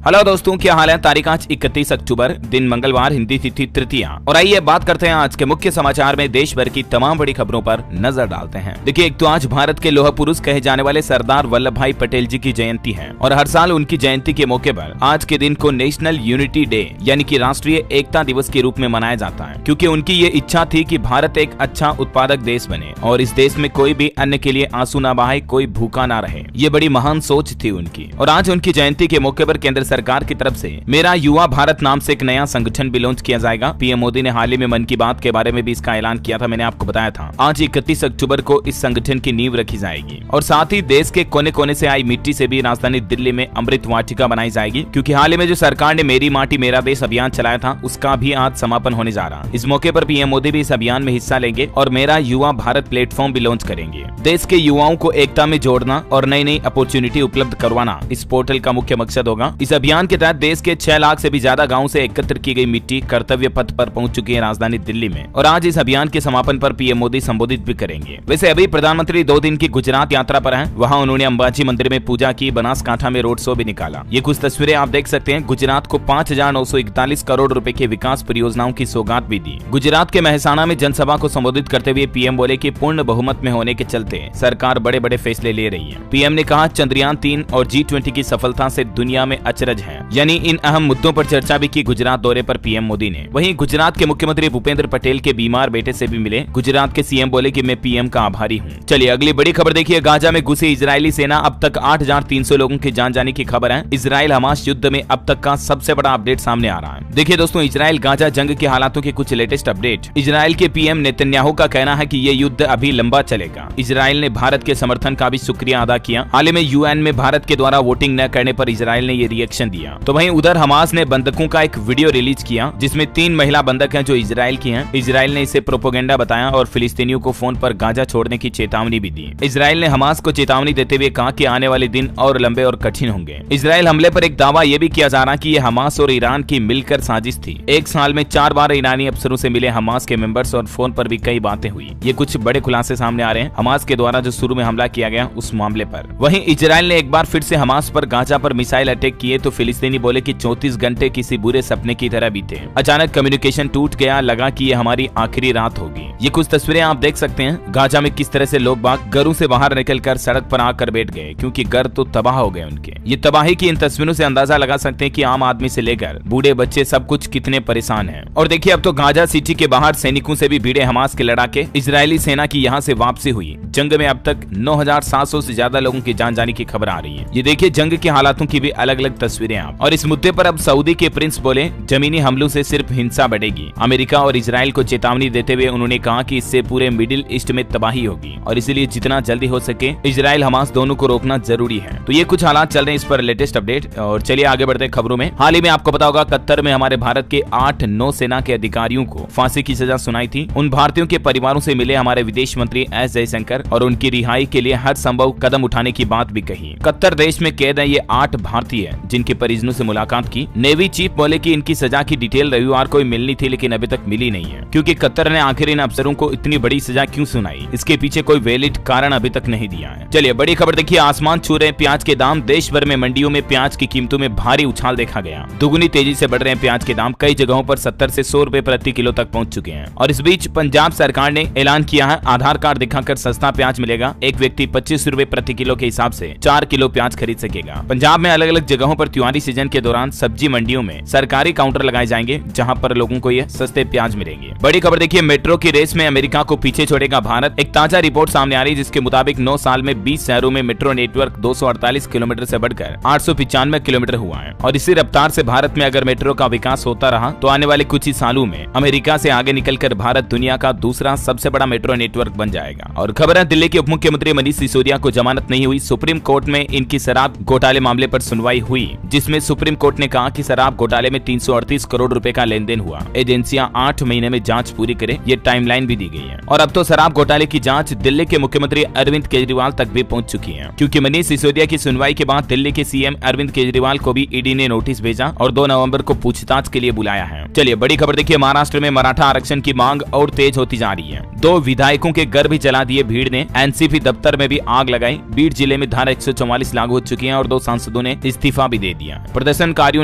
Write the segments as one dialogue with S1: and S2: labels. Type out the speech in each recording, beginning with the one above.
S1: Hello दोस्तों, क्या हाल है। तारीख आज 31 अक्टूबर, दिन मंगलवार, हिंदी तिथि तृतीया। और आइए बात करते हैं आज के मुख्य समाचार में देश भर की तमाम बड़ी खबरों पर नजर डालते हैं। देखिए, एक तो आज भारत के लौह पुरुष कहे जाने वाले सरदार वल्लभ भाई पटेल जी की जयंती है और हर साल उनकी जयंती के मौके पर आज के दिन को नेशनल यूनिटी डे यानी कि राष्ट्रीय एकता दिवस के रूप में मनाया जाता है, क्योंकि उनकी ये इच्छा थी कि भारत एक अच्छा उत्पादक देश बने और इस देश में कोई भी अन्न के लिए आंसू ना बहाए, कोई भूखा ना रहे। ये बड़ी महान सोच थी उनकी। और आज उनकी जयंती के मौके पर केंद्र सरकार की तरफ से मेरा युवा भारत नाम से एक नया संगठन भी लॉन्च किया जाएगा। पीएम मोदी ने हाल ही में मन की बात के बारे में भी इसका ऐलान किया था, मैंने आपको बताया था। आज 31 अक्टूबर को इस संगठन की नींव रखी जाएगी और साथ ही देश के कोने कोने से आई मिट्टी से भी राजधानी दिल्ली में अमृत वाटिका बनाई जाएगी, क्योंकि हाल ही में जो सरकार ने मेरी माटी मेरा देश अभियान चलाया था उसका भी आज समापन होने जा रहा। इस मौके पर पीएम मोदी भी इस अभियान में हिस्सा लेंगे और मेरा युवा भारत प्लेटफॉर्म भी लॉन्च करेंगे। देश के युवाओं को एकता में जोड़ना और नई नई अपॉर्चुनिटी उपलब्ध करवाना इस पोर्टल का मुख्य मकसद होगा। इस अभियान के तहत देश के 6 लाख से भी ज्यादा गाँव से एकत्र की गई मिट्टी कर्तव्य पथ पर पहुंच चुकी है राजधानी दिल्ली में। और आज इस अभियान के समापन पर पीएम मोदी संबोधित भी करेंगे। वैसे अभी प्रधानमंत्री 2 दिन की गुजरात यात्रा पर हैं। वहां उन्होंने अंबाजी मंदिर में पूजा की, बनासकांठा में रोड शो भी निकाला। ये कुछ तस्वीरें आप देख सकते हैं। गुजरात को 5,941 करोड़ रुपए की विकास परियोजनाओं की सौगात भी दी। गुजरात के महसाणा में जनसभा को संबोधित करते हुए पीएम बोले कि पूर्ण बहुमत में होने के चलते सरकार बड़े बड़े फैसले ले रही है। पीएम ने कहा, चंद्रयान 3 और G20 की सफलता से दुनिया में अचरज है। यानी इन अहम मुद्दों पर चर्चा भी की गुजरात दौरे पर पीएम मोदी ने। वहीं गुजरात के मुख्यमंत्री भूपेंद्र पटेल के बीमार बेटे से भी मिले। गुजरात के सीएम बोले कि मैं पीएम का आभारी हूं। चलिए अगली बड़ी खबर देखिए। गाजा में घुसी इजरायली सेना, अब तक 8,300 लोगों की जान जाने की खबर है। इजराइल हमास युद्ध में अब तक का सबसे बड़ा अपडेट सामने आ रहा है। देखिए दोस्तों, इजराइल गाजा जंग के हालातों के कुछ लेटेस्ट अपडेट। इजराइल के पीएम नेतन्याहू का कहना है कि ये युद्ध अभी लंबा चलेगा। इजराइल ने भारत के समर्थन का भी शुक्रिया अदा किया। हाल ही में यूएन में भारत के द्वारा वोटिंग न करने पर इजराइल ने ये रिएक्शन दिया। तो वहीं उधर हमास ने बंधकों का एक वीडियो रिलीज किया जिसमें 3 महिला बंधक हैं जो इजराइल की हैं। इजराइल ने इसे प्रोपेगेंडा बताया और फिलिस्तीनियों को फोन पर गाजा छोड़ने की चेतावनी भी दी। इजराइल ने हमास को चेतावनी देते हुए कहा कि आने वाले दिन और लंबे और कठिन होंगे। इजराइल हमले पर एक दावा यह भी किया जा रहा कि यह हमास और ईरान की मिलकर साजिश थी। एक साल में 4 बार ईरानी अफसरों से मिले हमास के मेंबर्स और फोन पर भी कई बातें हुई। ये कुछ बड़े खुलासे सामने आ रहे हैं हमास के द्वारा जो शुरू में हमला किया गया उस मामले पर। वहीं इजराइल ने एक बार फिर से हमास पर गाजा पर मिसाइल अटैक किए तो फिलिस्तीनी बोले कि 34 घंटे किसी बुरे सपने की तरह बीते। अचानक कम्युनिकेशन टूट गया, लगा कि ये हमारी आखिरी रात होगी। ये कुछ तस्वीरें आप देख सकते हैं गाजा में किस तरह से लोग बाग घरों से बाहर निकलकर सड़क पर आकर बैठ गए, क्योंकि घर तो तबाह हो गए उनके। ये तबाही की इन तस्वीरों से अंदाजा लगा सकते हैं कि आम आदमी से लेकर बूढ़े बच्चे सब कुछ कितने परेशान हैं। और देखिए, अब तो गाजा सिटी के बाहर सैनिकों से भी भिड़े हमास के लड़ाके। इजरायली सेना की यहाँ से वापसी हुई। जंग में अब तक 9,700 से ज्यादा लोगों की जान जाने की खबर आ रही है। ये देखिए जंग के हालातों की भी अलग अलग तस्वीरें आप। और इस मुद्दे पर अब सऊदी के प्रिंस बोले, जमीनी हमलों से सिर्फ हिंसा बढ़ेगी। अमेरिका और इजराइल को चेतावनी देते हुए उन्होंने कहा कि इससे पूरे मिडिल ईस्ट में तबाही होगी और इसलिए जितना जल्दी हो सके इजराइल हमास दोनों को रोकना जरूरी है। तो ये कुछ हालात चल रहे हैं, इस पर लेटेस्ट अपडेट। और चलिए आगे बढ़ते हैं खबरों में। हाल ही में आपको पता होगा कतर में हमारे भारत के 8 नौसेना के अधिकारियों को फांसी की सजा सुनाई थी। उन भारतीयों के परिवारों से मिले हमारे विदेश मंत्री एस जयशंकर और उनकी रिहाई के लिए हर संभव कदम उठाने की बात भी कही। कतर देश में कैद है ये 8 भारतीय जिनके परिजनों से मुलाकात की। नेवी चीफ बोले कि इनकी सजा की डिटेल रविवार को मिलनी थी लेकिन अभी तक मिली नहीं है, क्योंकि कतर ने आखिर इन अफसरों को इतनी बड़ी सजा क्यों सुनाई, इसके पीछे कोई वैलिड कारण अभी तक नहीं दिया है। चलिए बड़ी खबर देखिए। आसमान छू रहे प्याज के दाम। देश भर में मंडियों में प्याज की कीमतों में भारी उछाल देखा गया। दुगनी तेजी से बढ़ रहे हैं प्याज के दाम। कई जगहों पर 70 से 100 रुपए प्रति किलो तक पहुंच चुके हैं। और इस बीच पंजाब सरकार ने ऐलान किया है आधार कार्ड दिखाकर सस्ता प्याज मिलेगा। एक व्यक्ति 25 रुपए प्रति किलो के हिसाब से 4 किलो प्याज खरीद सकेगा। पंजाब में अलग अलग जगहों पर त्योहारी सीजन के दौरान सब्जी मंडियों में सरकारी काउंटर लगाए जाएंगे जहां पर लोगों को ये सस्ते प्याज मिलेंगे। बड़ी खबर देखिए। मेट्रो की रेस में अमेरिका को पीछे छोड़ेगा भारत। एक ताजा रिपोर्ट सामने आ रही है जिसके मुताबिक 9 साल में 20 शहरों में मेट्रो नेटवर्क 248 किलोमीटर से बढ़कर 895 किलोमीटर हुआ है। और इसी रफ्तार से भारत में अगर मेट्रो का विकास होता रहा तो आने वाले कुछ ही सालों में अमेरिका से आगे निकलकर भारत दुनिया का दूसरा सबसे बड़ा मेट्रो नेटवर्क बन जाएगा। और खबर है दिल्ली के उप मुख्यमंत्री मनीष सिसोदिया को जमानत नहीं हुई। सुप्रीम कोर्ट में इनकी शराब घोटाले मामले पर सुनवाई हुई, जिसमें सुप्रीम कोर्ट ने कहा कि शराब घोटाले में 338 करोड़ रुपए का लेन देन हुआ। एजेंसियां 8 महीने में जांच पूरी करे, ये टाइमलाइन भी दी गई है। और अब तो शराब घोटाले की जांच दिल्ली के मुख्यमंत्री अरविंद केजरीवाल तक भी पहुंच चुकी है, क्योंकि मनीष सिसोदिया की सुनवाई के बाद दिल्ली के सीएम अरविंद केजरीवाल को भी ईडी ने नोटिस भेजा और 2 नवंबर को पूछताछ के लिए बुलाया है। चलिए बड़ी खबर देखिए। महाराष्ट्र में मराठा आरक्षण की मांग और तेज होती जा रही है। 2 विधायकों के घर भी जला दिए भीड़ ने। एनसीपी दफ्तर में भी आग लगाई। बीड जिले में धारा 144 लागू हो चुकी है और 2 सांसदों ने इस्तीफा भी दे दिया। प्रदर्शनकारियों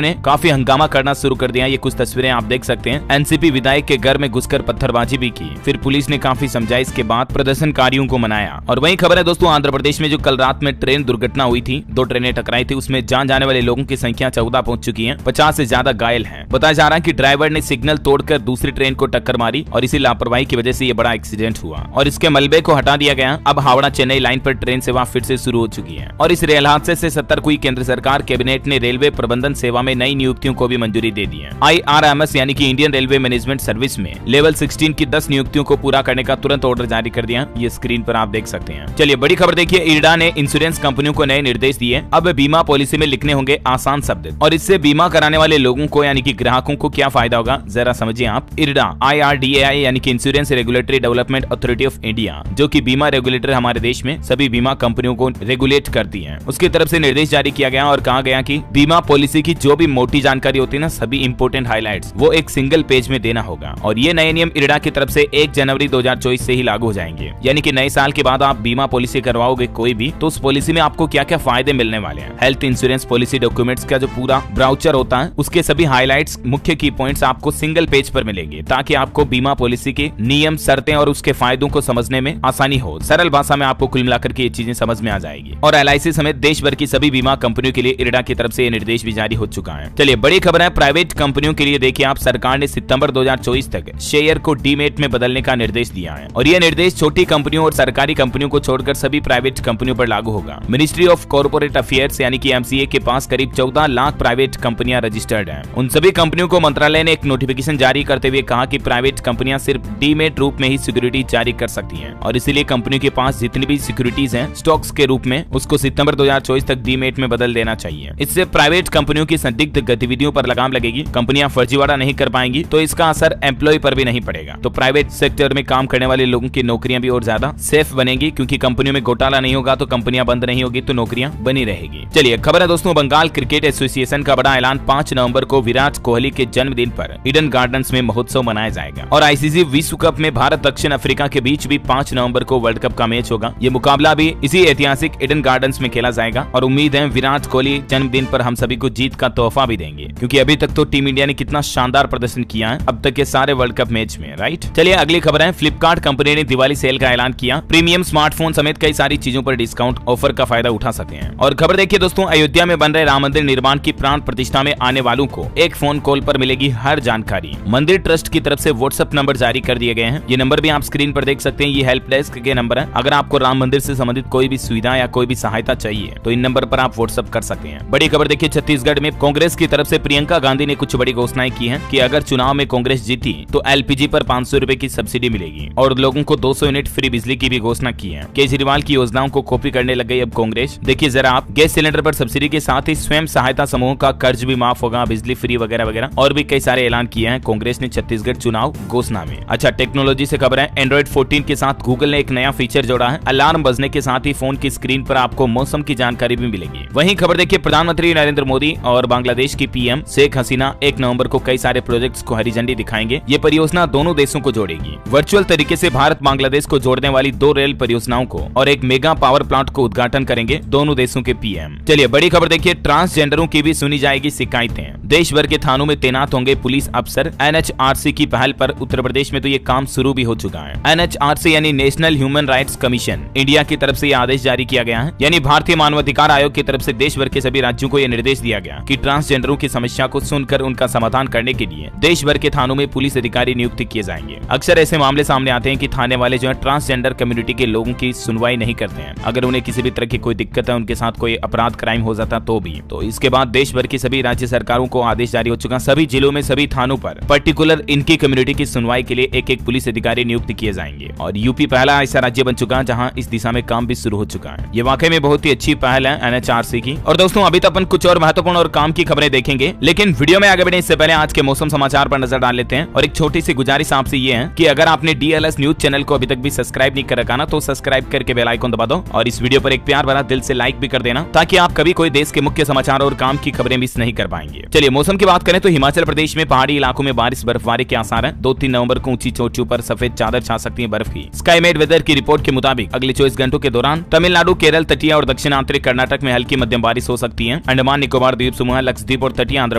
S1: ने काफी हंगामा करना शुरू कर दिया। ये कुछ तस्वीरें आप देख सकते हैं। एनसीपी विधायक के घर में घुसकर पत्थरबाजी भी की। फिर पुलिस ने काफी समझाइश के बाद प्रदर्शनकारियों को मनाया। और वहीं खबर है दोस्तों, आंध्र प्रदेश में जो कल रात में ट्रेन दुर्घटना हुई थी, 2 ट्रेनें टकराई थी, उसमें जान जाने वाले लोगों की संख्या 14 पहुंच चुकी है। 50 से ज्यादा घायल हैं। बताया जा रहा है कि ड्राइवर ने सिग्नल तोड़कर दूसरी ट्रेन को टक्कर मारी और इसी लापरवाही की वजह से ये बड़ा एक्सीडेंट हुआ और इसके मलबे को हटा दिया गया। अब हावड़ा चेन्नई लाइन पर ट्रेन सेवा फिर से शुरू हो चुकी है और इस रेल हादसे से सतर्क हुई केंद्र सरकार। कैबिनेट ने रेलवे प्रबंधन सेवा में नई नियुक्तियों को भी मंजूरी दे दी है। IRMS यानी कि इंडियन रेलवे मैनेजमेंट सर्विस में लेवल 16 की 10 नियुक्तियों को पूरा करने का तुरंत ऑर्डर जारी कर दिया। ये स्क्रीन पर आप देख सकते हैं। चलिए बड़ी खबर देखिए, इरडा ने इंश्योरेंस कंपनियों को नए निर्देश दिए। अब बीमा पॉलिसी में लिखने होंगे आसान शब्द और इससे बीमा कराने वाले लोगों को यानी कि ग्राहकों को क्या फायदा होगा, जरा समझिए आप। इरडा IRDAI यानी कि insurance regulatory development authority of India, जो कि बीमा रेगुलेटर हमारे देश में सभी बीमा कंपनियों को रेगुलेट करती है, उसकी तरफ से निर्देश जारी किया गया और कहा गया कि बीमा पॉलिसी की जो भी मोटी जानकारी होती है ना, सभी इंपोर्टेंट हाइलाइट्स वो एक सिंगल पेज में देना होगा। और ये नए नियम इरडा की तरफ से 1 जनवरी 2024 से ही लागू हो जाएंगे। यानी कि नए साल के बाद आप बीमा पॉलिसी करवाओगे कोई भी, तो उस पॉलिसी में आपको क्या क्या फायदे मिलने वाले हैं। हेल्थ इंश्योरेंस पॉलिसी डॉक्यूमेंट्स का जो पूरा ब्राउचर होता है, उसके सभी हाइलाइट्स, मुख्य की पॉइंट्स आपको सिंगल पेज पर मिलेंगे, ताकि आपको बीमा पॉलिसी के नियम, शर्तें और उसके फायदों को समझने में आसानी हो। सरल भाषा में आपको कुल मिलाकर के ये चीजें समझ में आ जाएगी। और LIC समेत देश भर की सभी बीमा कंपनियों के लिए इरडा की तरफ से ये निर्देश भी जारी हो चुका है। चलिए बड़ी खबर है प्राइवेट कंपनियों के लिए। देखिए आप, सरकार ने सितंबर 2024 तक शेयर को डीमेट में बदलने का निर्देश दिया है और यह निर्देश छोटी कंपनियों और सरकारी कंपनियों को छोड़कर सभी प्राइवेट कंपनियों पर लागू होगा। मिनिस्ट्री ऑफ कॉर्पोरेट अफेयर्स यानी कि MCA के पास करीब 14 लाख प्राइवेट कंपनियां रजिस्टर्ड हैं। उन सभी कंपनियों को मंत्रालय ने एक नोटिफिकेशन जारी करते हुए कहा कि प्राइवेट कंपनियां सिर्फ डीमेट रूप में ही सिक्योरिटी जारी कर सकती हैं और इसीलिए कंपनियों के पास जितनी भी सिक्योरिटीज हैं स्टॉक्स के रूप में, उसको सितंबर 2024 तक डीमेट में बदल देना चाहिए। इससे प्राइवेट कंपनियों की संदिग्ध गतिविधियों पर लगाम लगेगी। कंपनियां फर्जीवाड़ा नहीं कर पाएंगी तो इसका असर एम्प्लॉय पर भी नहीं पड़ेगा। तो प्राइवेट सेक्टर में काम करने वाले लोगों की नौकरियां भी और ज्यादा सेफ बनेगी, क्योंकि कंपनियों में घोटाला नहीं होगा तो कंपनियां बंद नहीं होगी तो नौकरियां बनी रहेगी। चलिए खबर है दोस्तों, बंगाल क्रिकेट एसोसिएशन का बड़ा ऐलान। 5 नवंबर को विराट कोहली के जन्मदिन पर ईडन गार्डन्स में महोत्सव मनाया जाएगा और ICC विश्व कप में भारत दक्षिण अफ्रीका के बीच भी 5 नवंबर को वर्ल्ड कप का मैच होगा। ये मुकाबला भी इसी ऐतिहासिक ईडन गार्डन्स में खेला जाएगा और उम्मीद है विराट कोहली जन्मदिन पर हम सभी को जीत का तोहफा भी देंगे, क्योंकि अभी तक तो टीम इंडिया ने कितना शानदार प्रदर्शन किया है अब तक के सारे वर्ल्ड कप मैच में, राइट। चलिए अगली खबर है, फ्लिपकार्ट कंपनी ने दिवाली सेल का ऐलान किया। प्रीमियम स्मार्टफोन समेत कई सारी चीजों पर डिस्काउंट ऑफर का फायदा उठा सकते हैं। और खबर देखिए दोस्तों, अयोध्या में बन रहे राम मंदिर निर्माण की प्राण प्रतिष्ठा में आने वालों को एक फोन कॉल पर मिलेगी हर जानकारी। मंदिर ट्रस्ट की तरफ से व्हाट्सएप नंबर जारी कर दिए गए हैं। ये नंबर भी आप स्क्रीन पर देख सकते हैं। ये हेल्प डेस्क के नंबर है। अगर आपको राम मंदिर से संबंधित कोई भी सुविधा या कोई भी सहायता चाहिए तो इन नंबर पर आप व्हाट्सएप कर सकते हैं। बड़ी खबर देखिए, छत्तीसगढ़ में कांग्रेस की तरफ से प्रियंका गांधी ने कुछ बड़ी घोषणाएं की हैं कि अगर चुनाव में कांग्रेस जीती तो LPG पर 500 रुपए की सब्सिडी मिलेगी और लोगों को 200 यूनिट फ्री बिजली की भी घोषणा की है। केजरीवाल की योजनाओं को कॉपी करने लग गई अब कांग्रेस। देखिए जरा आप, गैस सिलेंडर पर सब्सिडी के साथ ही स्वयं सहायता समूह का कर्ज भी माफ होगा, बिजली फ्री वगैरह वगैरह और भी कई सारे ऐलान किए हैं कांग्रेस ने छत्तीसगढ़ चुनाव घोषणा में। अच्छा, टेक्नोलॉजी से खबर है, एंड्रॉइड 14 के साथ गूगल ने एक नया फीचर जोड़ा है। अलार्म बजने के साथ ही फोन की स्क्रीन पर आपको मौसम की जानकारी भी मिलेगी। वहीं खबर देखिए, प्रधानमंत्री नरेंद्र मोदी और बांग्लादेश की PM शेख हसीना 1 नवंबर को कई सारे प्रोजेक्ट्स को हरी झंडी दिखाएंगे। ये परियोजना दोनों देशों को जोड़ेगी। वर्चुअल तरीके से भारत बांग्लादेश को जोड़ने वाली 2 रेल परियोजनाओं को और एक मेगा पावर प्लांट को उद्घाटन करेंगे दोनों देशों के PM। चलिए बड़ी खबर देखिए, ट्रांसजेंडरों की भी सुनी जाएगी शिकायतें। देश भर के थानों में तैनात होंगे पुलिस अफसर। NHRC की पहल पर उत्तर प्रदेश में तो ये काम शुरू भी हो चुका है। NHRC यानी national human rights commission India की तरफ से यह आदेश जारी किया गया है, यानी भारतीय मानवाधिकार आयोग की तरफ से देश भर के सभी राज्यों को यह निर्देश दिया गया कि ट्रांसजेंडरों की समस्या को सुनकर उनका समाधान करने के लिए देश भर के थानों में पुलिस अधिकारी नियुक्त किए जाएंगे। अक्सर ऐसे मामले सामने आते हैं कि थाने वाले जो है ट्रांसजेंडर कम्युनिटी के लोगों की सुनवाई नहीं करते हैं। अगर उन्हें किसी भी तरह की कोई दिक्कत है, उनके साथ कोई अपराध क्राइम हो जाता तो भी। तो इसके बाद देश भर की सभी राज्य सरकारों को आदेश जारी हो चुका, सभी जिलों में सभी थानों पर पर्टिकुलर इनकी कम्युनिटी की सुनवाई के लिए एक पुलिस अधिकारी नियुक्त किए जाएंगे। और यूपी पहला ऐसा राज्य बन चुका है जहां इस दिशा में काम भी शुरू हो चुका है। ये वाकई में बहुत ही अच्छी पहल है NHRC की। और दोस्तों अभी तो अपन कुछ और महत्वपूर्ण और काम की खबरें देखेंगे, लेकिन वीडियो में आगे बढ़ने इससे पहले आज के मौसम समाचार पर नजर डाल लेते हैं। और एक छोटी सी गुजारिश आपसे ये है कि अगर आपने DLS न्यूज चैनल को अभी तक भी सब्सक्राइब नहीं कर रखा ना, तो सब्सक्राइब करके बेल आइकन दबा दो और इस वीडियो पर एक प्यार भरा दिल से लाइक भी कर देना, ताकि आप कभी कोई देश के मुख्य समाचार और काम की खबरें मिस नहीं कर पाएंगे। चलिए मौसम की बात करें तो हिमाचल प्रदेश में पहाड़ी इलाकों में बारिश बर्फबारी के आसार है। 2-3 नवंबर को ऊंची चोटियों पर सफेद चादर छा सकती है बर्फ की। स्काईमेट वेदर की रिपोर्ट के मुताबिक अगले 24 घंटों के दौरान तमिलनाडु, केरल, तटीय और दक्षिण आंतरिक कर्नाटक में हल्की मध्यम बारिश हो सकती है। अंडमान अंडमान निकोबार द्वीप समूह, लक्षद्वीप और तटीय आंध्र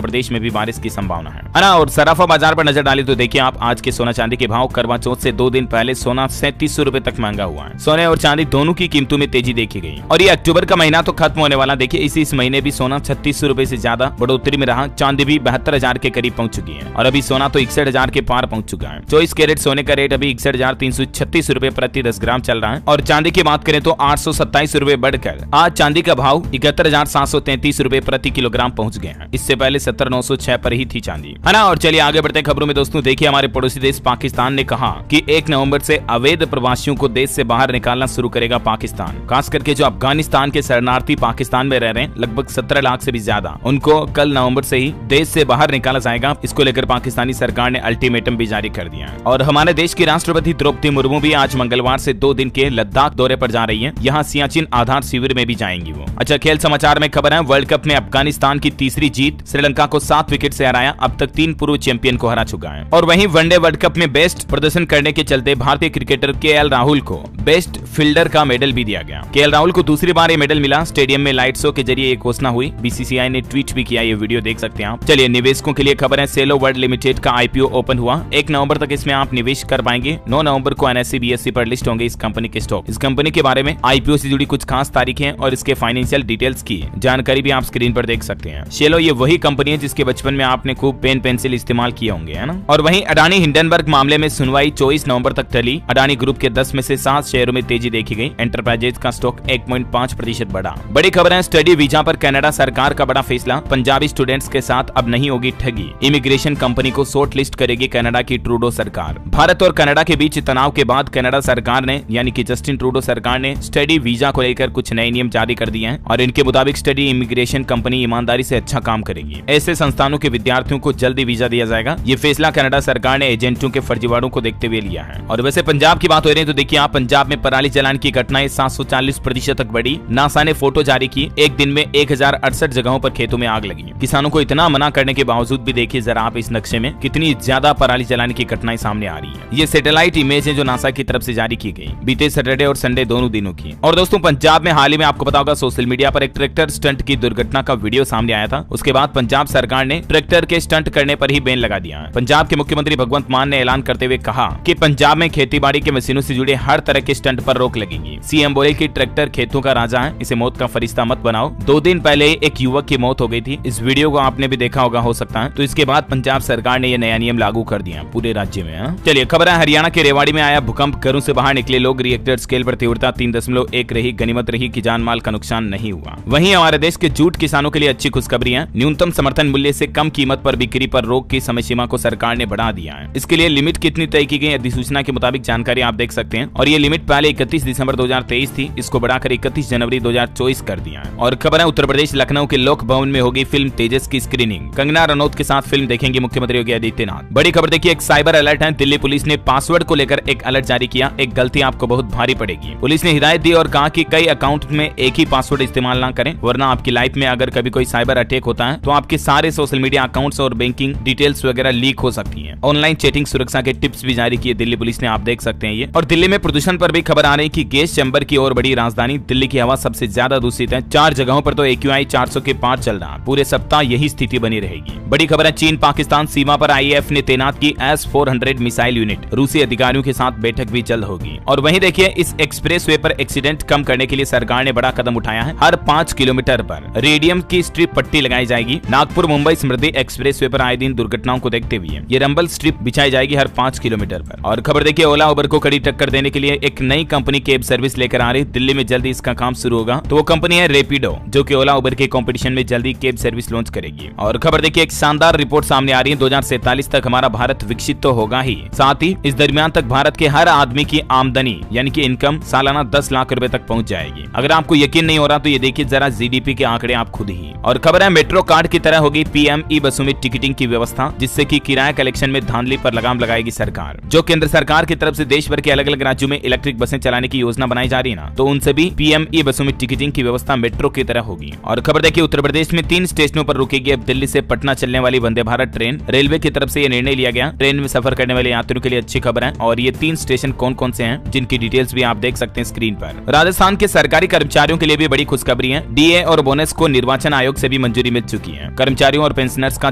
S1: प्रदेश में भी बारिश की संभावना है ना। और सराफा बाजार पर नजर डाली तो देखिए आप आज के सोना चांदी के भाव। करवा चौथ से 2 दिन पहले सोना 3700 रुपए तक महंगा हुआ है। सोने और चांदी दोनों की कीमतों में तेजी देखी गई और ये अक्टूबर का महीना तो खत्म होने वाला। देखिए इस महीने भी सोना 3600 रुपए से ज्यादा बढ़ोतरी में रहा। चांदी भी 72,000 के करीब पहुंच चुकी है और अभी सोना तो 61,000 के पार पहुंच चुका है। 24 कैरेट सोने का रेट अभी 61,336 रुपए प्रति 10 ग्राम चल रहा है और चांदी की बात करें तो 827 रुपए बढ़कर आज चांदी का भाव 71,733 रुपए प्रति किलोग्राम पहुंच गए हैं। इससे पहले 70,906 पर ही थी चांदी, है ना। और चलिए आगे बढ़ते खबरों में दोस्तों। देखिए हमारे पड़ोसी देश पाकिस्तान ने कहा कि 1 नवंबर से अवैध प्रवासियों को देश से बाहर निकालना शुरू करेगा पाकिस्तान। खास करके जो अफगानिस्तान के शरणार्थी पाकिस्तान में रह रहे हैं, लगभग 17 लाख से भी ज्यादा, उनको कल नवंबर से ही देश से बाहर निकाला जाएगा। इसको लेकर पाकिस्तानी सरकार ने अल्टीमेटम भी जारी कर दिया है। और हमारे देश की राष्ट्रपति द्रौपदी मुर्मू भी आज मंगलवार से 2 दिन के लद्दाख दौरे पर जा रही है। यहाँ सियाचिन आधार शिविर में भी जाएंगी वो। अच्छा, खेल समाचार में खबर है, वर्ल्ड कप में अफगानिस्तान की तीसरी जीत, श्रीलंका को 7 विकेट से हराया। अब तक 3 पूर्व चैंपियन को हरा चुका है। और वहीं वनडे वर्ल्ड कप में बेस्ट प्रदर्शन करने के चलते भारतीय क्रिकेटर केएल राहुल को बेस्ट फील्डर का मेडल भी दिया गया। केएल राहुल को दूसरी बार ये मेडल मिला। स्टेडियम में लाइट शो के जरिए एक घोषणा हुई। बीसीसीआई ने ट्वीट भी किया, ये वीडियो देख सकते हैं आप। चलिए निवेशकों के लिए खबर है, सेलो वर्ल्ड लिमिटेड का आईपीओ ओपन हुआ। 1 नवंबर तक इसमें आप निवेश कर पाएंगे। 9 नवंबर को एनएसई बीएसई पर लिस्ट होंगे इस कंपनी के स्टॉक। इस कंपनी के बारे में आईपीओ से जुड़ी कुछ खास तारीखें और इसके फाइनेंशियल डिटेल्स की जानकारी भी आप स्क्रीन पर देख सकते हैं। शेलो ये वही कंपनी है जिसके बचपन में आपने खूब पेन पेंसिल इस्तेमाल किए होंगे, है ना। और वहीं अडानी हिंडनबर्ग मामले में सुनवाई 24 नवंबर तक टली। अडानी ग्रुप के 10 में से 7 शेयरों में तेजी देखी गई। एंटरप्राइजेज का स्टॉक 1.5% बढ़ा। बड़ी खबर है, स्टडी वीजा पर कनाडा सरकार का बड़ा फैसला। पंजाबी स्टूडेंट्स के साथ अब नहीं होगी ठगी। इमिग्रेशन कंपनी को शॉर्ट लिस्ट करेगी कनाडा की ट्रूडो सरकार। भारत और कनाडा के बीच तनाव के बाद कनाडा सरकार ने यानी कि जस्टिन ट्रूडो सरकार ने स्टडी वीजा को लेकर कुछ नए नियम जारी कर दिए हैं और इनके मुताबिक स्टडी इमिग्रेशन कंपनी ईमानदारी से अच्छा काम करेगी। ऐसे संस्थानों के विद्यार्थियों को जल्दी वीजा दिया जाएगा। ये फैसला कनाडा सरकार ने एजेंटों के फर्जीवाड़ों को देखते हुए लिया है। और वैसे पंजाब की बात हो रही है तो देखिए आप, पंजाब में पराली जलाने की घटनाएं 740% तक बढ़ी। नासा ने फोटो जारी की, एक दिन में 1068 जगहों पर खेतों में आग लगी। किसानों को इतना मना करने के बावजूद भी देखिए जरा आप इस नक्शे में कितनी ज्यादा पराली जलाने की घटनाएं सामने आ रही है। ये सैटेलाइट इमेज है जो नासा की तरफ से जारी की गई बीते सैटरडे और संडे दोनों दिनों की। और दोस्तों पंजाब में हाल ही में आपको पता होगा सोशल मीडिया पर एक ट्रैक्टर स्टंट की दुर्घटना का वीडियो सामने आया था। उसके बाद पंजाब सरकार ने ट्रैक्टर के स्टंट करने पर ही बैन लगा दिया है। पंजाब के मुख्यमंत्री भगवंत मान ने ऐलान करते हुए कहा कि पंजाब में खेतीबाड़ी के मशीनों से जुड़े हर तरह के स्टंट पर रोक लगेगी। सीएम बोले कि ट्रैक्टर खेतों का राजा है, इसे मौत का फरिश्ता मत बनाओ। 2 दिन पहले एक युवक की मौत हो गई थी। इस वीडियो को आपने भी देखा होगा हो सकता है। तो इसके बाद पंजाब सरकार ने यह नया नियम लागू कर दिया पूरे राज्य में। चलिए खबर है, हरियाणा के रेवाड़ी में आया भूकंप, घरों से बाहर निकले लोग। रिएक्टर स्केल पर तीव्रता 3.1 रही। गनीमत रही कि जान माल का नुकसान नहीं हुआ। वहीं हमारे देश के जूट किसानों के लिए अच्छी खुशखबरी है। न्यूनतम समर्थन मूल्य से कम कीमत पर बिक्री पर रोक की समय सीमा को सरकार ने बढ़ा दिया है। इसके लिए लिमिट कितनी तय की गई अधिसूचना के मुताबिक जानकारी आप देख सकते हैं। और ये लिमिट पहले 31 दिसंबर 2023 थी, इसको बढ़ाकर 31 जनवरी 2024 कर दिया है। और खबर है, उत्तर प्रदेश लखनऊ के लोक भवन में होगी फिल्म तेजस की स्क्रीनिंग। कंगना रनौत के साथ फिल्म देखेंगे मुख्यमंत्री योगी आदित्यनाथ। बड़ी खबर देखिए, एक साइबर अलर्ट है। दिल्ली पुलिस ने पासवर्ड को लेकर एक अलर्ट जारी किया। एक गलती आपको बहुत भारी पड़ेगी। पुलिस ने हिदायत दी और कहा कि कई अकाउंट में एक ही पासवर्ड इस्तेमाल ना करें, वरना आपकी लाइफ में अगर कभी कोई साइबर अटैक होता है तो आपके सारे सोशल मीडिया अकाउंट्स और बैंकिंग डिटेल्स वगैरह लीक हो सकती है। ऑनलाइन चैटिंग सुरक्षा के टिप्स भी जारी किए दिल्ली पुलिस ने, आप देख सकते हैं ये। और दिल्ली में प्रदूषण पर भी खबर आ रही कि गैस चैम्बर की ओर बड़ी राजधानी दिल्ली की हवा सबसे ज्यादा दूषित है। 4 जगहों पर तो AQI 400 के पार चल रहा। पूरे सप्ताह यही स्थिति बनी रहेगी। बड़ी खबर है, चीन पाकिस्तान सीमा पर IAF ने तैनात की S-400 मिसाइल यूनिट। रूसी अधिकारियों के साथ बैठक भी जल्द होगी। और वहीं देखिए, इस एक्सप्रेस वे पर एक्सीडेंट कम करने के लिए सरकार ने बड़ा कदम उठाया है। हर 5 किलोमीटर पर रेडियम की स्ट्रिप पट्टी लगाई जाएगी। नागपुर मुंबई समृद्धि एक्सप्रेस वे पर आए दिन दुर्घटनाओं को देखते हुए ये रंबल स्ट्रिप बिछाई जाएगी हर 5 किलोमीटर पर। और खबर देखिए, ओला उबर को कड़ी टक्कर देने के लिए एक नई कंपनी कैब सर्विस लेकर आ रही। दिल्ली में जल्दी इसका काम शुरू होगा। तो वो कंपनी है रेपिडो, जो कि ओला उबर के कंपटीशन में जल्दी कैब सर्विस लॉन्च करेगी। और खबर देखिए, एक शानदार रिपोर्ट सामने आ रही है। 2047 तक हमारा भारत विकसित तो होगा ही, साथ ही इस दरमियान तक भारत के हर आदमी की आमदनी यानी कि इनकम सालाना 10 लाख रुपए तक पहुंच जाएगी। अगर आपको यकीन नहीं हो रहा तो ये देखिए जरा GDP के आंकड़े आप खुद ही। और खबर है, मेट्रो कार्ड की तरह होगी PM ई बसों में टिकटिंग की व्यवस्था, जिससे कि किराया कलेक्शन में धांधली पर लगाम लगाएगी सरकार। जो केंद्र सरकार की तरफ से देश भर के अलग अलग राज्यों में इलेक्ट्रिक बसें चलाने की योजना बनाई जा रही है ना, तो उनसे भी PM ई बसों में टिकटिंग की व्यवस्था मेट्रो की तरह होगी। और खबर देखिए, उत्तर प्रदेश में 3 स्टेशनों पर रुकेगी अब दिल्ली से पटना चलने वाली वंदे भारत ट्रेन। रेलवे की तरफ से यह निर्णय लिया गया। ट्रेन में सफर करने वाले यात्रियों के लिए अच्छी खबर है। और ये 3 स्टेशन कौन कौन से हैं, जिनकी डिटेल्स भी आप देख सकते हैं स्क्रीन पर। राजस्थान के सरकारी कर्मचारियों के लिए भी बड़ी खुशखबरी है। DA और बोनस को निर्वाचन आयोग से भी मंजूरी मिल चुकी है। कर्मचारियों और पेंशनर्स का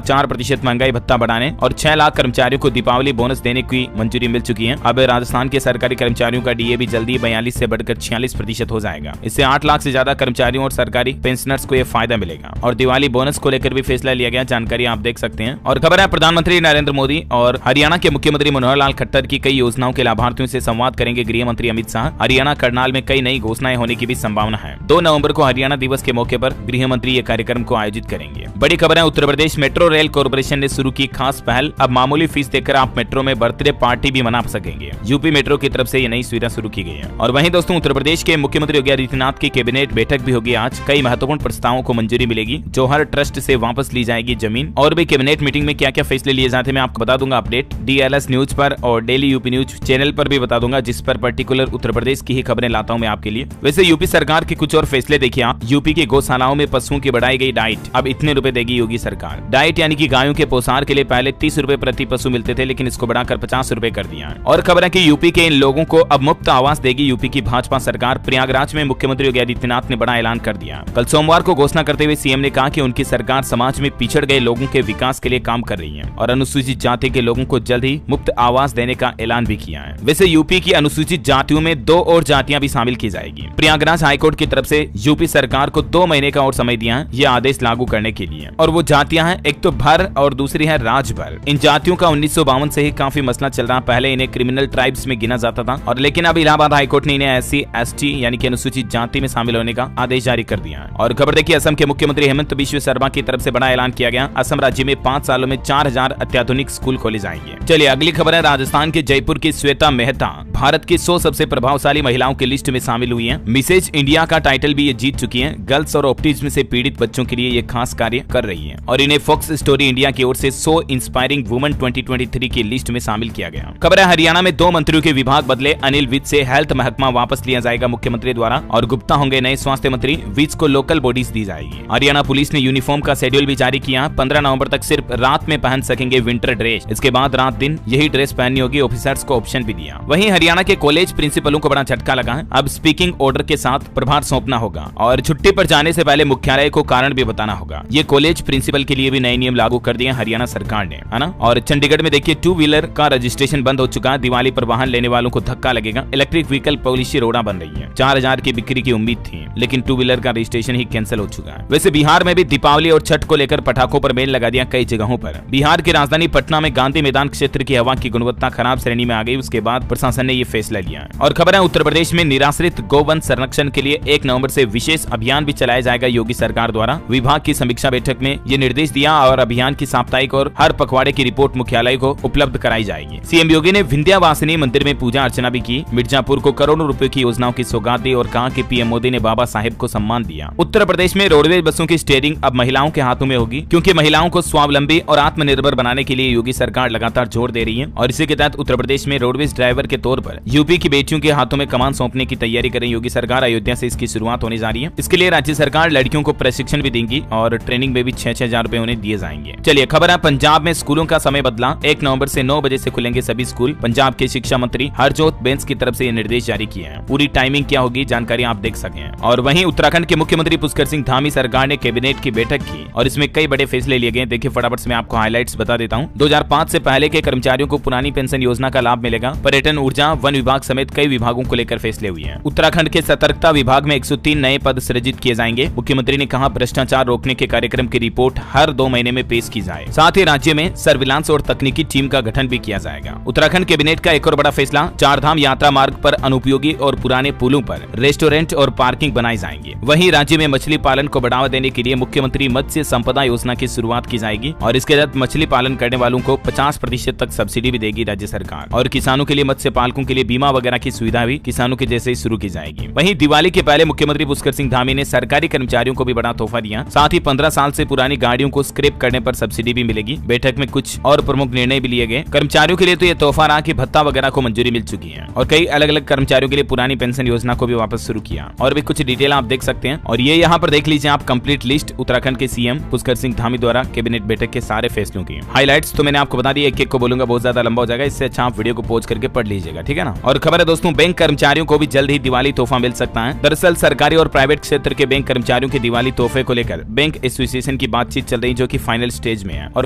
S1: 4% महंगाई भत्ता बढ़ाने और 6 लाख कर्मचारियों को दीपावली बोनस देने की मंजूरी मिल चुकी है। अब राजस्थान के सरकारी कर्मचारियों का डीए भी जल्दी 42 से बढ़कर 46% हो जाएगा। इससे 8 लाख से ज्यादा कर्मचारियों और सरकारी पेंशनर्स को यह फायदा मिलेगा। और दिवाली बोनस को लेकर भी फैसला लिया गया, जानकारी आप देख सकते हैं। और खबर है प्रधानमंत्री नरेंद्र मोदी और हरियाणा के मुख्यमंत्री मनोहर लाल खट्टर की कई योजनाओं के लाभार्थियों से संवाद करेंगे गृह मंत्री अमित शाह। हरियाणा करनाल में कई नई घोषणाएं होने की भी संभावना है। 2 नवंबर को हरियाणा दिवस के मौके पर गृह मंत्री ये कार्यक्रम को आयोजित करेंगे। बड़ी खबर है Uttar Pradesh metro rail corporation ने शुरू की खास पहल। अब मामूली फीस देकर आप मेट्रो में बर्थडे पार्टी भी मना सकेंगे। यूपी मेट्रो की तरफ से ये नई सुविधा शुरू की गई है। और वहीं दोस्तों उत्तर प्रदेश के मुख्यमंत्री योगी आदित्यनाथ की कैबिनेट बैठक भी होगी आज। कई महत्वपूर्ण प्रस्तावों को मंजूरी मिलेगी। जौहर ट्रस्ट से वापस ली जाएगी जमीन। और भी कैबिनेट मीटिंग में क्या क्या फैसले लिए जाते हैं मैं आपको बता दूंगा अपडेट DLS न्यूज पर और डेली यूपी न्यूज चैनल पर भी बता दूंगा, जिस पर पर्टिकुलर उत्तर प्रदेश की ही खबरें लाता हूं मैं आपके लिए। वैसे यूपी सरकार के कुछ और फैसले देखिए आप। यूपी की गौशालाओं में पशुओं की बढ़ाई गई डाइट, अब इतने रुपए देगी योगी सरकार। डाइट यानी कि गायों के पोषार के लिए पहले 30 रुपए प्रति पशु मिलते थे, लेकिन इसको बढ़ाकर 50 रुपए कर दिया है। और खबर है कि यूपी के इन लोगों को अब मुफ्त आवास देगी यूपी की भाजपा सरकार। प्रयागराज में मुख्यमंत्री योगी आदित्यनाथ ने बड़ा ऐलान कर दिया। कल सोमवार को घोषणा करते हुए सीएम ने कहा कि उनकी सरकार समाज में पिछड़ गए लोगों के विकास के लिए काम कर रही है और अनुसूचित जाति के लोगों को जल्द ही मुफ्त आवास देने का ऐलान भी किया है। वैसे यूपी की अनुसूचित जातियों में 2 और जातियां भी शामिल की जाएगी। प्रयागराज हाईकोर्ट की तरफ से यूपी सरकार को 2 महीने का और समय दिया है ये आदेश लागू करने के लिए। और वो जातियां हैं, एक तो भर और दूसरी है राजभर। इन जातियों का 1952 से ही काफी मसला चल रहा। पहले इन्हें क्रिमिनल ट्राइब्स में गिना जाता था और लेकिन अब इलाहाबाद हाईकोर्ट ने इन्हें SC ST यानी कि अनुसूचित जाति में शामिल होने का आदेश जारी कर दिया है। और खबर देखिए असम के मुख्यमंत्री हेमंत बिश्व शर्मा की तरफ से बड़ा ऐलान किया गया। असम राज्य में 5 सालों में 4000 अत्याधुनिक स्कूल खोले जाएंगे। चलिए अगली खबर है राजस्थान के जयपुर की श्वेता मेहता भारत की 100 सबसे प्रभावशाली महिलाओं की लिस्ट में शामिल हुई हैं। मिसेज इंडिया का टाइटल भी ये जीत चुकी हैं। गर्ल्स और ऑटिज्म से पीड़ित बच्चों के लिए ये खास कार्य कर रही हैं और इन्हें फॉक्स स्टोरी इंडिया की ओर से 100 इंस्पायरिंग वुमेन 2023 की लिस्ट में शामिल किया गया। खबर है हरियाणा में 2 मंत्रियों के विभाग बदले। अनिल विज से हेल्थ महकमा वापस लिया जाएगा मुख्यमंत्री द्वारा और गुप्ता होंगे नए स्वास्थ्य मंत्री। विज को लोकल बॉडीज दी जाएगी। हरियाणा पुलिस ने यूनिफॉर्म का शेड्यूल भी जारी किया। 15 नवंबर तक सिर्फ रात में पहन सकेंगे विंटर ड्रेस। इसके बाद रात दिन यही ड्रेस पहननी होगी। ऑफिसर्स को ऑप्शन भी दिया। वहीं हरियाणा के कॉलेज प्रिंसिपलों को बड़ा झटका लगा है। अब स्पीकिंग ऑर्डर के साथ प्रभार सौंपना होगा और छुट्टी पर जाने से पहले मुख्यालय को कारण भी बताना होगा। ये कॉलेज प्रिंसिपल के लिए भी नए नियम लागू कर दिए हरियाणा सरकार ने, है ना। और चंडीगढ़ में देखिए 2 व्हीलर का रजिस्ट्रेशन बंद हो चुका है। दिवाली पर वाहन लेने वालों को धक्का लगेगा। इलेक्ट्रिक व्हीकल पॉलिसी रोड़ा बन रही है। 4000 की बिक्री की उम्मीद थी, लेकिन 2 व्हीलर का रजिस्ट्रेशन ही कैंसिल हो चुका है। वैसे बिहार में भी दीपावली और छठ को लेकर पटाखों पर बैन लगा दिया कई जगहों पर। बिहार की राजधानी पटना में गांधी मैदान क्षेत्र की हवा की गुणवत्ता खराब श्रेणी में आ गई। उसके बाद प्रशासन ने ये फैसला लिया। और खबर है उत्तर प्रदेश में निराश्रित गौवंश संरक्षण के लिए 1 नवंबर से विशेष अभियान भी चलाया जाएगा योगी सरकार द्वारा। विभाग की समीक्षा बैठक में ये निर्देश दिया और अभियान की साप्ताहिक और हर पखवाड़े की रिपोर्ट मुख्यालय को उपलब्ध कराई जाएगी। सीएम योगी ने विंध्यावासिनी मंदिर में पूजा अर्चना भी की। मिर्जापुर को करोड़ों रुपए की योजनाओं की सौगात दी और कहा कि पीएम मोदी ने बाबा साहेब को सम्मान दिया। उत्तर प्रदेश में रोडवेज बसों की स्टीयरिंग अब महिलाओं के हाथों में होगी, क्योंकि महिलाओं को स्वावलंबी और आत्मनिर्भर बनाने के लिए योगी सरकार लगातार जोर दे रही है। और इसी के तहत उत्तर प्रदेश में रोडवेज ड्राइवर के तौर पर यूपी की बेटियों के हाथों में कमान सौंपने की तैयारी कर रही योगी सरकार। अयोध्या से इसकी शुरुआत होने जा रही है। इसके लिए राज्य सरकार लड़कियों को प्रशिक्षण भी देगी और ट्रेनिंग में भी 6-6 रुपए उन्हें दिए जाएंगे। चलिए खबर है पंजाब में स्कूलों का समय बदला। 1 नवंबर से 9 बजे से खुलेंगे सभी स्कूल। पंजाब के शिक्षा मंत्री हरजोत बैंस की तरफ से ये निर्देश जारी किए हैं। पूरी टाइमिंग क्या होगी जानकारी आप देख सकें। और वहीं उत्तराखंड के मुख्यमंत्री पुष्कर सिंह धामी सरकार ने कैबिनेट की बैठक की और इसमें कई बड़े फैसले लिए गए। देखिए फटाफट से मैं आपको हाइलाइट्स बता देता हूँ। 2005 से पहले के कर्मचारियों को पुरानी पेंशन योजना का लाभ मिलेगा। पर्यटन, ऊर्जा, वन विभाग समेत कई विभागों को लेकर फैसले हुए हैं। उत्तराखंड के सतर्कता विभाग में 103 नए पद सृजित किए जाएंगे। मुख्यमंत्री ने कहा भ्रष्टाचार रोकने के कार्यक्रम की रिपोर्ट हर 2 महीने में पेश की जाए। साथ ही राज्य में सर्विलांस और तकनीकी टीम का गठन भी किया जाएगा। उत्तराखंड कैबिनेट का एक और बड़ा फैसला, 4 धाम यात्रा मार्ग पर अनुपयोगी और पुराने पुलों पर रेस्टोरेंट और पार्किंग बनाए जाएंगे। वहीं राज्य में मछली पालन को बढ़ावा देने के लिए मुख्यमंत्री मत्स्य संपदा योजना की शुरुआत की जाएगी और इसके तहत मछली पालन करने वालों को 50% तक सब्सिडी भी देगी राज्य सरकार। और किसानों के लिए, मत्स्य पालकों के लिए बीमा वगैरह की सुविधा भी किसानों के जैसे ही शुरू की जाएगी। वहीं दिवाली के पहले मुख्यमंत्री पुष्कर सिंह धामी ने सरकारी कर्मचारियों को भी बड़ा तोहफा दिया। साथ ही 15 साल से पुरानी गाड़ियों को स्क्रैप करने पर सब्सिडी भी मिलेगी। बैठक में कुछ और प्रमुख निर्णय भी लिए गए। कर्मचारियों के लिए तो ये तोहफा रहा कि भत्ता वगैरह को मंजूरी मिल चुकी है और कई अलग अलग कर्मचारियों के लिए पुरानी पेंशन योजना को भी वापस शुरू किया। और भी कुछ डिटेल आप देख सकते हैं और ये यहाँ पर देख लीजिए आप कंप्लीट लिस्ट उत्तराखंड के सीएम पुष्कर सिंह धामी द्वारा कैबिनेट बैठक के सारे फैसलों की हाइलाइट्स। तो मैंने आपको बता दिया, एक एक को बोलूंगा बहुत ज्यादा लंबा हो जाएगा। इससे अच्छा आप वीडियो को पॉज करके पढ़ लीजिएगा, ठीक है। ठीक है ना। और खबर है दोस्तों, बैंक कर्मचारियों को भी जल्द ही दिवाली तोहफा मिल सकता है। दरअसल सरकारी और प्राइवेट क्षेत्र के बैंक कर्मचारियों के दिवाली तोहफे को लेकर बैंक एसोसिएशन की बातचीत चल रही, जो कि फाइनल स्टेज में है और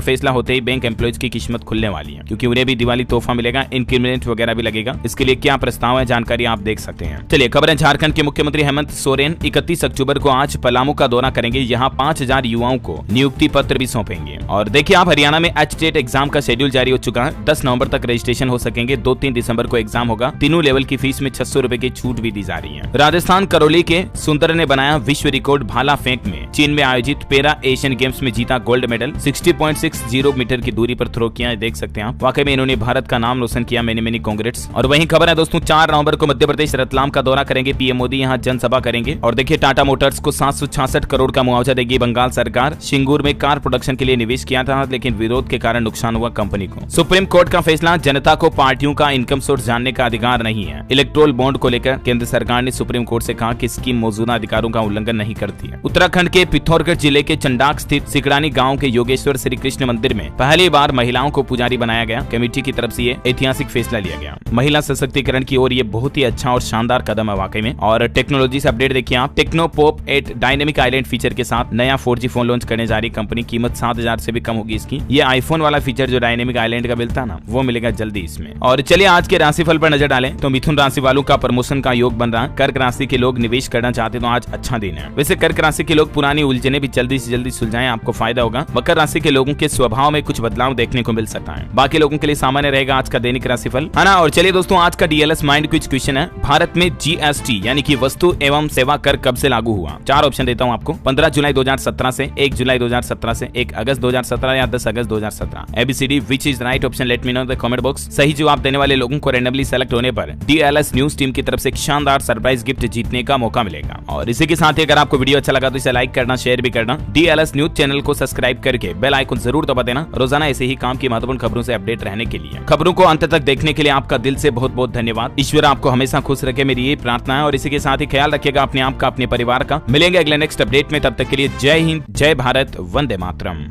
S1: फैसला होते ही बैंक एम्प्लॉयज की किस्मत खुलने वाली है, क्योंकि उन्हें भी दिवाली तोहफा मिलेगा, इंक्रीमेंट वगैरह भी लगेगा। इसके लिए क्या प्रस्ताव है, जानकारी आप देख सकते हैं। चलिए खबर है, झारखंड के मुख्यमंत्री हेमंत सोरेन 31 अक्टूबर को आज पलामू का दौरा करेंगे। यहाँ 5000 युवाओं को नियुक्ति पत्र भी सौंपेंगे। और देखिए आप, हरियाणा में एचटेट एग्जाम का शेड्यूल जारी हो चुका है। 10 नवंबर तक रजिस्ट्रेशन हो सकेंगे। 2-3 दिसंबर को एग्जाम होगा। तीनों लेवल की फीस में 600 रुपए की छूट भी दी जा रही है। राजस्थान करौली के सुंदर ने बनाया विश्व रिकॉर्ड भाला फेंक में। चीन में आयोजित पैरा एशियन गेम्स में जीता गोल्ड मेडल। 60.60 मीटर की दूरी पर थ्रो किया, देख सकते हैं आप। वाकई में इन्होंने भारत का नाम रोशन किया। Many congrats. और वहीं खबर है दोस्तों, 4 नवंबर को मध्य प्रदेश रतलाम का दौरा करेंगे पीएम मोदी। यहाँ जनसभा करेंगे। और देखिए, टाटा मोटर्स को 766 करोड़ का मुआवजा देगी बंगाल सरकार। सिंगूर में कार प्रोडक्शन के लिए निवेश किया था, लेकिन विरोध के कारण नुकसान हुआ कंपनी को। सुप्रीम कोर्ट का फैसला, जनता को पार्टियों का इनकम सोर्स जानने का अधिकार नहीं है। इलेक्टोरल बॉन्ड को लेकर केंद्र सरकार ने सुप्रीम कोर्ट से कहा कि स्कीम मौजूदा अधिकारों का उल्लंघन नहीं करती है। उत्तराखंड के पिथौरागढ़ जिले के चंडाक स्थित सिकड़ानी गांव के योगेश्वर श्री कृष्ण मंदिर में पहली बार महिलाओं को पुजारी बनाया गया। कमेटी की तरफ से ये ऐतिहासिक फैसला लिया गया। महिला सशक्तिकरण की ओर ये बहुत ही अच्छा और शानदार कदम है वाकई में। और टेक्नोलॉजी से अपडेट देखिए आप, Tecno Pop 8 dynamic island feature के साथ नया 4G फोन लॉन्च करने जा रही कंपनी। कीमत 7000 से भी कम होगी इसकी। ये आईफोन वाला फीचर जो डायनेमिक आइलैंड का मिलता है ना, वो मिलेगा जल्दी इसमें। और चलिए आज के राशिफल पर नजर डालें तो मिथुन राशि वालों का प्रमोशन का योग बन रहा है। कर्क राशि के लोग निवेश करना चाहते तो आज अच्छा दिन है। वैसे कर्क राशि के लोग पुरानी उलझने भी जल्दी से जल्दी सुलझाएं, आपको फायदा होगा। मकर राशि के लोगों के स्वभाव में कुछ बदलाव देखने को मिल सकता है। बाकी लोगों के लिए सामान्य रहेगा आज का दैनिक राशिफल, है ना। और चलिए दोस्तों, आज का डीएलएस माइंड क्विज क्वेश्चन है, भारत में जीएसटी यानी कि वस्तु एवं सेवा कर कब से लागू हुआ। 4 ऑप्शन देता हूं आपको, 15 जुलाई 2017 से, 1 जुलाई 2017 से, 1 अगस्त 2017 या 10 अगस्त 2017। ABCD which is right option, let me know in the comment box. सही जवाब देने वाले लोगों को रैंडमली सेलेक्ट होने पर डीएलएस न्यूज टीम की तरफ से एक शानदार सरप्राइज गिफ्ट जीतने का मौका मिलेगा। और इसी के साथ ही अगर आपको वीडियो अच्छा लगा तो इसे लाइक करना, शेयर भी करना। डीएलएस न्यूज चैनल को सब्सक्राइब करके बेल आइकन जरूर दबा देना, रोजाना ऐसे ही काम की महत्वपूर्ण खबरों से अपडेट रहने के लिए। खबरों को अंत तक देखने के लिए आपका दिल से बहुत बहुत धन्यवाद। ईश्वर आपको हमेशा खुश रखे, मेरी ये प्रार्थना है। और इसी के साथ ही ख्याल रखिएगा अपने आप का, अपने परिवार का। मिलेंगे अगले नेक्स्ट अपडेट में, तब तक के लिए जय हिंद, जय भारत, वंदे मातरम।